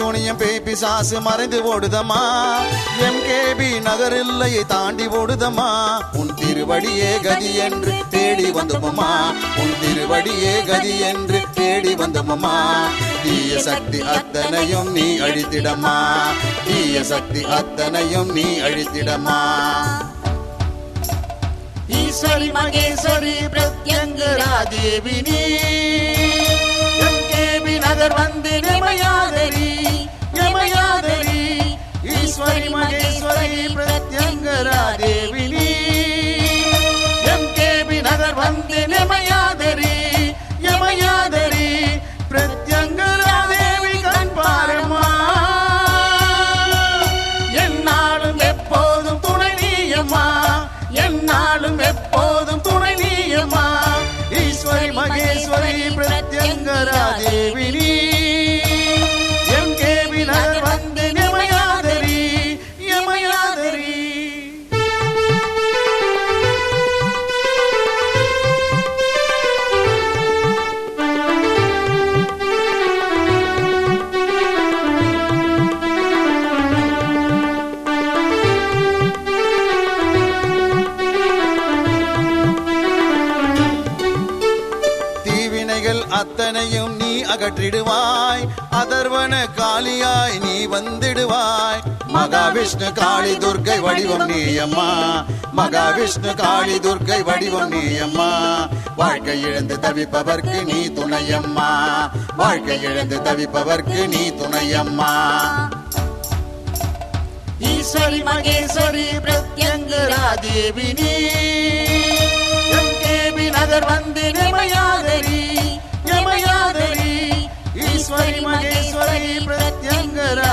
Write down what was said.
சூனியம் பேய் பிசாசு மறைந்து ஓடுதம்மா MKB நகர் எல்லையை தாண்டி ஓடுதம்மா உன் திருவடியே கதி என்று தேடி வந்தோமம்மா உன் திருவடியே கதி என்று தேடி வந்தோமம்மா தீய சக்தி அத்தனையும் நீ அழித்திடம்மா தீய சக்தி அத்தனையும் நீ அழித்திடம்மா ஈஸ்வரி மகேஸ்வரி பிரத்யங்கரா தேவி நீ MKB நகர் வந்து யமயாதரி யமயாதரி ஈஸ்வரி மகேஸ்வரி பிரத்யங்கரா தேவி நீ MKB நகர் வந்து யமயாதரி யமயாதரி பிரத்யங்கரா தேவி கண் பாரம்மா என்னாலும் எப்போதும் துணை நீயம்மா என்னாலும் எப்போதும் துணை நீயம்மா ஈஸ்வரி மகேஸ்வரி பிரத்யங்கரா தேவி நீ MKB நகர் வந்து யமயாதரி யமயாதரி அத்தனையும் நீ அகற்றிடுவாய் அதர்வன காளியாய் நீ வந்திடுவாய் மகாவிஷ்ணு காளி துர்க்கை வடிவம் நீயம்மா மகாவிஷ்ணு காளி துர்க்கை வடிவம் நீயம்மா வாழ்க்கை இழந்து தவிப்பவர்க்கு நீ துணையம்மா வாழ்க்கை இழந்து தவிப்பவர்க்கு நீ துணையம்மா ஈஸ்வரி மகேஸ்வரி பிரத்யங்கரா தேவி நீ MKB நகர் வந்து யமயாதரி யமயாதரி ஈஸ்வரி மகேஸ்வரி பிரத்யங்கரா